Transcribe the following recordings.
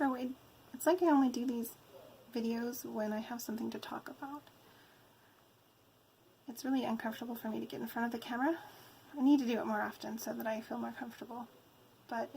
So it's like I only do these videos when I have something to talk about. It's really uncomfortable for me to get in front of the camera. I need to do it more often so that I feel more comfortable. But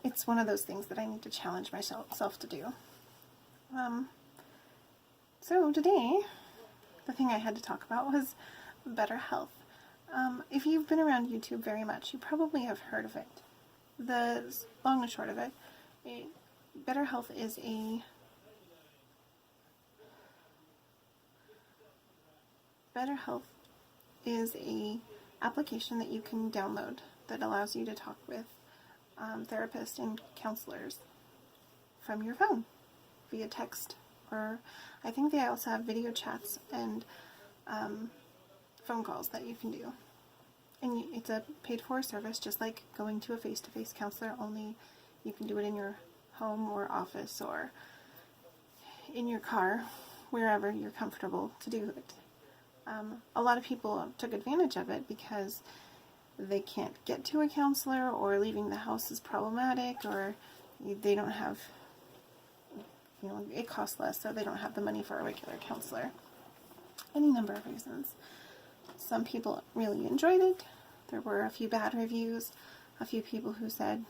it's one of those things that I need to challenge myself to do. So today, the thing I had to talk about was better health. If you've been around YouTube very much, you probably have heard of it. The long and short of it, better health is a application that you can download that allows you to talk with therapists and counselors from your phone via text, or I think they also have video chats and phone calls that you can do. And it's a paid-for service, just like going to a face-to-face counselor, only you can do it in your home or office or in your car, wherever you're comfortable to do it. A lot of people took advantage of it because they can't get to a counselor, or leaving the house is problematic, or they don't have, it costs less, so they don't have the money for a regular counselor. Any number of reasons. Some people really enjoyed it. There were a few bad reviews, a few people who said,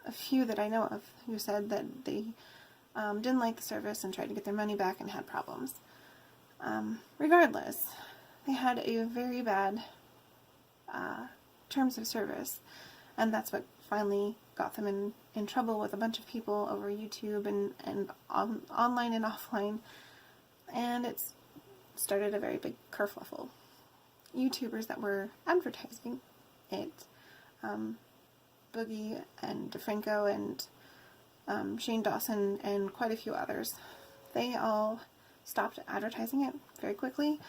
a few that I know of, who said that they didn't like the service and tried to get their money back and had problems. Regardless, they had a very bad terms of service, and that's what finally got them in trouble with a bunch of people over YouTube and online and offline, and it's started a very big kerfuffle. YouTubers that were advertising it, Boogie and DeFranco and Shane Dawson and quite a few others, they all stopped advertising it very quickly.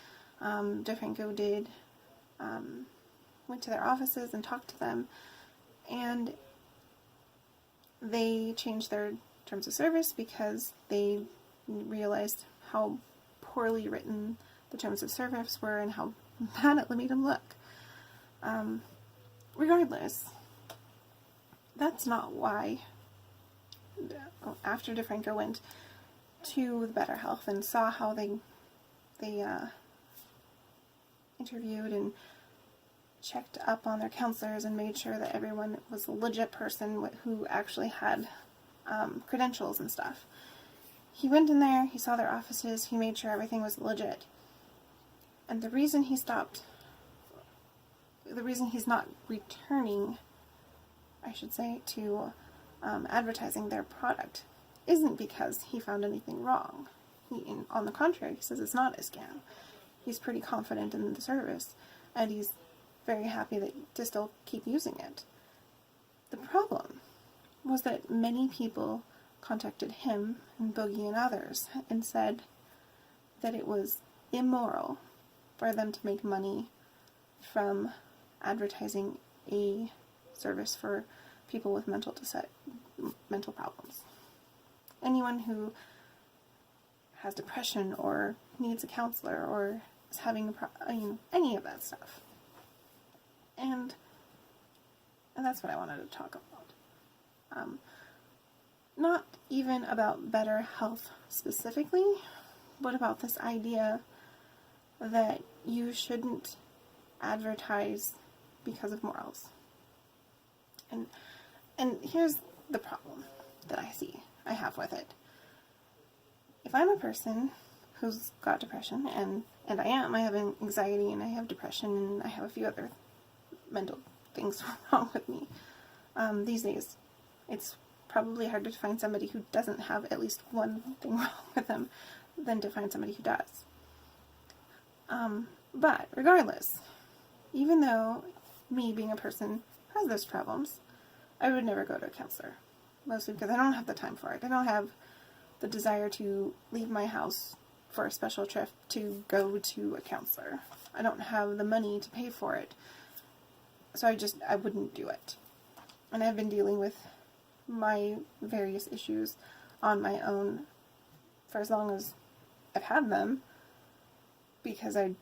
DeFranco did, went to their offices and talked to them, and they changed their terms of service because they realized how poorly written the terms of service were and how bad it made them look. Regardless, that's not why, after DeFranco went to the Better Health and saw how they interviewed and checked up on their counselors and made sure that everyone was a legit person who actually had credentials and stuff. He went in there, he saw their offices, he made sure everything was legit. And the reason he's not returning, I should say, to advertising their product isn't because he found anything wrong. On the contrary, he says it's not a scam. He's pretty confident in the service, and he's very happy to still keep using it. The problem was that many people contacted him and Boogie and others and said that it was immoral for them to make money from advertising a service for people with mental problems. Anyone who has depression or needs a counselor or is having any of that stuff. And that's what I wanted to talk about. Not even about better health specifically, but about this idea that you shouldn't advertise because of morals. And here's the problem that I have with it. If I'm a person who's got depression, and I have anxiety, and I have depression, and I have a few other mental things wrong with me, these days it's probably harder to find somebody who doesn't have at least one thing wrong with them than to find somebody who does. But regardless, even though me being a person has those problems, I would never go to a counselor. Mostly because I don't have the time for it. I don't have the desire to leave my house for a special trip to go to a counselor. I don't have the money to pay for it. So I wouldn't do it. And I've been dealing with my various issues on my own for as long as I've had them, because I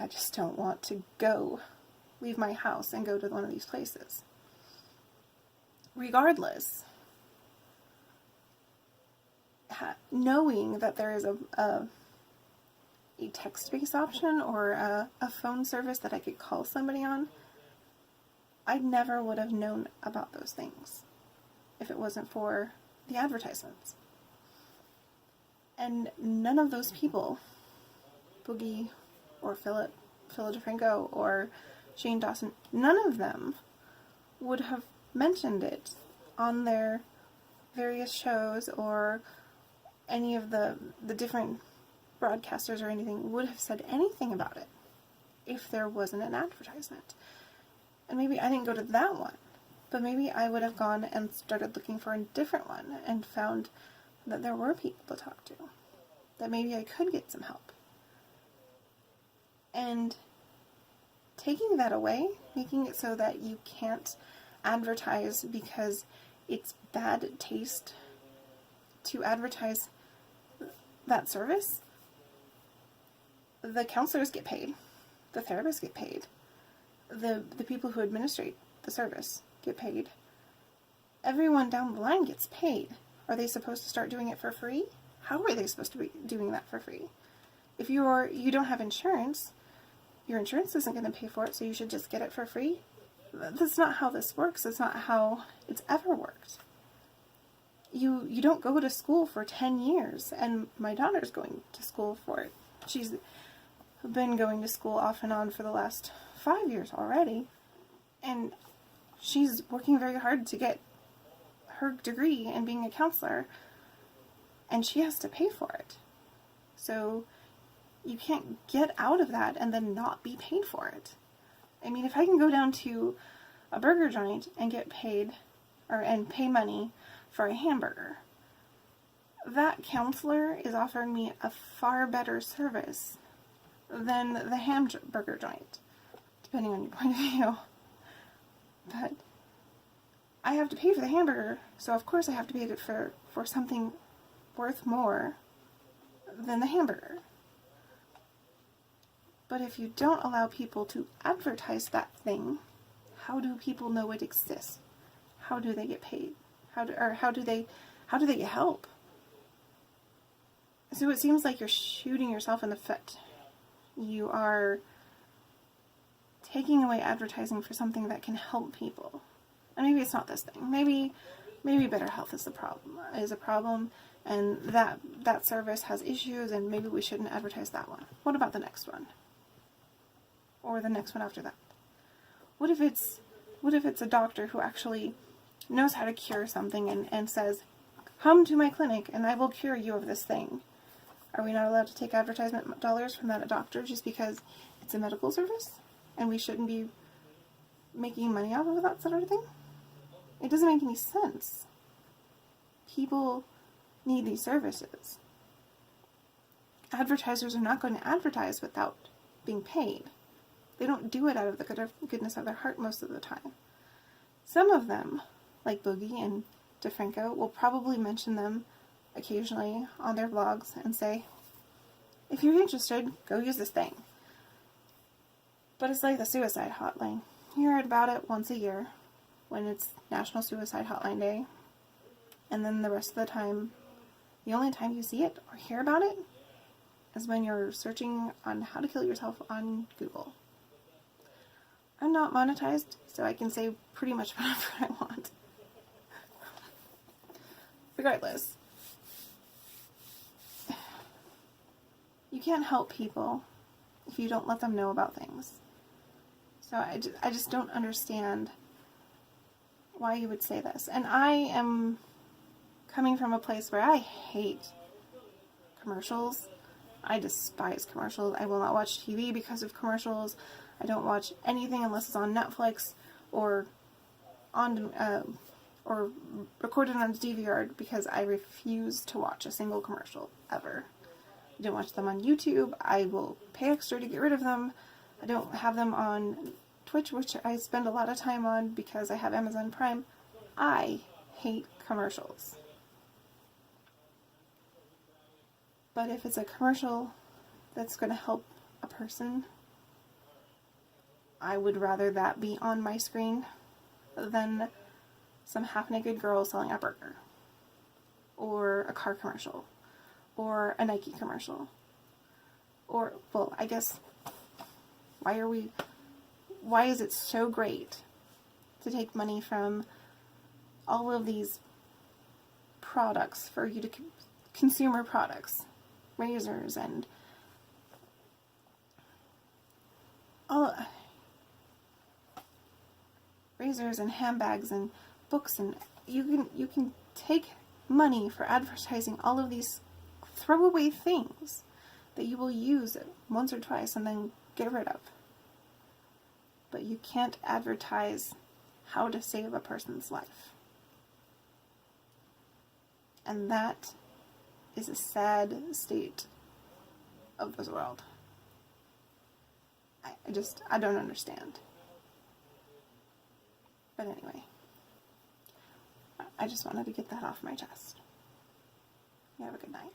just don't want to leave my house and go to one of these places. Regardless, knowing that there is a text-based option or a phone service that I could call somebody on, I never would have known about those things if it wasn't for the advertisements. And none of those people, Boogie or Philip DeFranco or Shane Dawson, none of them would have mentioned it on their various shows, or any of the different broadcasters or anything would have said anything about it if there wasn't an advertisement. And maybe I didn't go to that one, but maybe I would have gone and started looking for a different one and found that there were people to talk to, that maybe I could get some help. And taking that away, making it so that you can't advertise because it's bad taste to advertise that service. The counselors get paid, the therapists get paid, the people who administrate the service get paid. Everyone down the line gets paid. Are they supposed to start doing it for free? How are they supposed to be doing that for free? If you don't have insurance, your insurance isn't going to pay for it, so you should just get it for free? That's not how this works. That's not how it's ever worked. You don't go to school for 10 years, and my daughter's going to school for it. She's been going to school off and on for the last 5 years already, and she's working very hard to get her degree in being a counselor, and she has to pay for it. So you can't get out of that and then not be paid for it. I mean, if I can go down to a burger joint and get paid, and pay money for a hamburger, that counselor is offering me a far better service than the hamburger joint, depending on your point of view. But I have to pay for the hamburger, so of course I have to pay it for something worth more than the hamburger. But if you don't allow people to advertise that thing, how do people know it exists? How do they get paid? How do they get help? So it seems like you're shooting yourself in the foot. You are taking away advertising for something that can help people. And maybe it's not this thing. Maybe better health is a problem, and that service has issues, and maybe we shouldn't advertise that one. What about the next one? Or the next one after that? What if it's a doctor who actually knows how to cure something and says, come to my clinic and I will cure you of this thing? Are we not allowed to take advertisement dollars from that doctor just because it's a medical service and we shouldn't be making money off of that sort of thing? It doesn't make any sense. People need these services. Advertisers are not going to advertise without being paid. They don't do it out of the goodness of their heart most of the time. Some of them, like Boogie and DeFranco, will probably mention them occasionally on their blogs and say, if you're interested, go use this thing. But it's like the suicide hotline. You hear about it once a year when it's National Suicide Hotline Day. And then the rest of the time, the only time you see it or hear about it is when you're searching on how to kill yourself on Google. I'm not monetized, so I can say pretty much whatever I want. Regardless, you can't help people if you don't let them know about things. So I just don't understand why you would say this. And I am coming from a place where I hate commercials. I despise commercials. I will not watch TV because of commercials. I don't watch anything unless it's on Netflix or recorded on a DVR, because I refuse to watch a single commercial ever. I don't watch them on YouTube. I will pay extra to get rid of them. I don't have them on Twitch, which I spend a lot of time on because I have Amazon Prime. I hate commercials. But if it's a commercial that's going to help a person, I would rather that be on my screen than some half-naked girl selling a burger. or a car commercial, or a Nike commercial. Or, well, I guess, why is it so great to take money from all of these products for you to consumer products, razors and handbags and books, and you can take money for advertising all of these throwaway things that you will use once or twice and then get rid of. But you can't advertise how to save a person's life. And that is a sad state of this world. I don't understand. But anyway, I just wanted to get that off my chest. You have a good night.